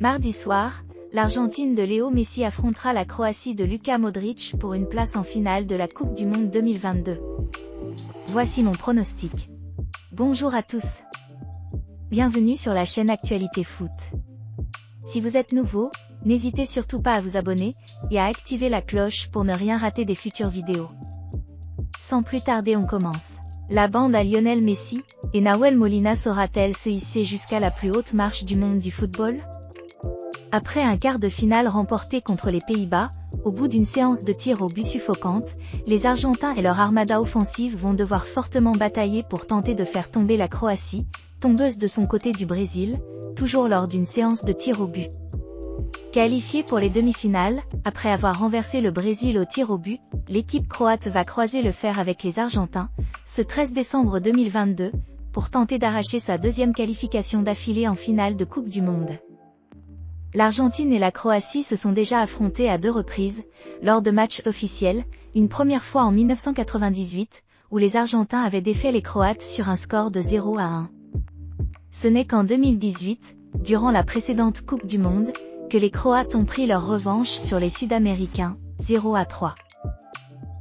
Mardi soir, l'Argentine de Léo Messi affrontera la Croatie de Luka Modric pour une place en finale de la Coupe du Monde 2022. Voici mon pronostic. Bonjour à tous. Bienvenue sur la chaîne Actualité Foot. Si vous êtes nouveau, n'hésitez surtout pas à vous abonner et à activer la cloche pour ne rien rater des futures vidéos. Sans plus tarder, on commence. La bande à Lionel Messi et Nahuel Molina saura-t-elle se hisser jusqu'à la plus haute marche du monde du football? Après un quart de finale remporté contre les Pays-Bas, au bout d'une séance de tirs au but suffocante, les Argentins et leur armada offensive vont devoir fortement batailler pour tenter de faire tomber la Croatie, tombeuse de son côté du Brésil, toujours lors d'une séance de tirs au but. Qualifiée pour les demi-finales, après avoir renversé le Brésil au tir au but, l'équipe croate va croiser le fer avec les Argentins, ce 13 décembre 2022, pour tenter d'arracher sa deuxième qualification d'affilée en finale de Coupe du Monde. L'Argentine et la Croatie se sont déjà affrontées à 2 reprises, lors de matchs officiels, une première fois en 1998, où les Argentins avaient défait les Croates sur un score de 0-1. Ce n'est qu'en 2018, durant la précédente Coupe du Monde, que les Croates ont pris leur revanche sur les Sud-Américains, 0-3.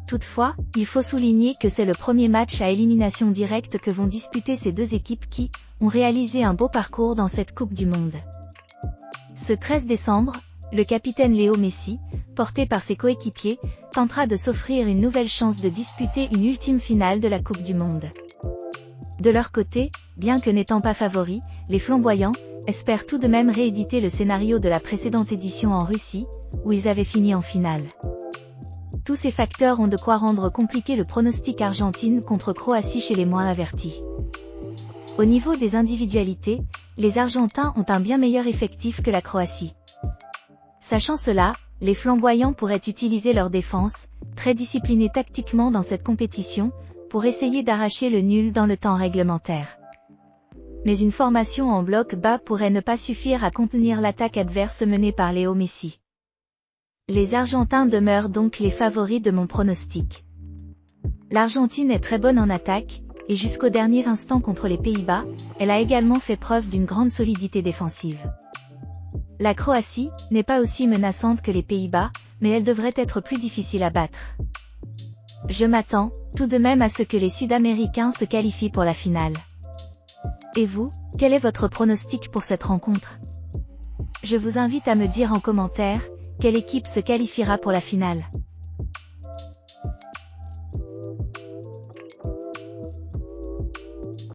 Toutefois, il faut souligner que c'est le premier match à élimination directe que vont disputer ces deux équipes qui ont réalisé un beau parcours dans cette Coupe du Monde. Ce 13 décembre, le capitaine Léo Messi, porté par ses coéquipiers, tentera de s'offrir une nouvelle chance de disputer une ultime finale de la Coupe du Monde. De leur côté, bien que n'étant pas favoris, les flamboyants espèrent tout de même rééditer le scénario de la précédente édition en Russie, où ils avaient fini en finale. Tous ces facteurs ont de quoi rendre compliqué le pronostic Argentine contre Croatie chez les moins avertis. Au niveau des individualités, les Argentins ont un bien meilleur effectif que la Croatie. Sachant cela, les flamboyants pourraient utiliser leur défense, très disciplinée tactiquement dans cette compétition, pour essayer d'arracher le nul dans le temps réglementaire. Mais une formation en bloc bas pourrait ne pas suffire à contenir l'attaque adverse menée par Léo Messi. Les Argentins demeurent donc les favoris de mon pronostic. L'Argentine est très bonne en attaque, et jusqu'au dernier instant contre les Pays-Bas, elle a également fait preuve d'une grande solidité défensive. La Croatie n'est pas aussi menaçante que les Pays-Bas, mais elle devrait être plus difficile à battre. Je m'attends, tout de même à ce que les Sud-Américains se qualifient pour la finale. Et vous, quel est votre pronostic pour cette rencontre? Je vous invite à me dire en commentaire, quelle équipe se qualifiera pour la finale.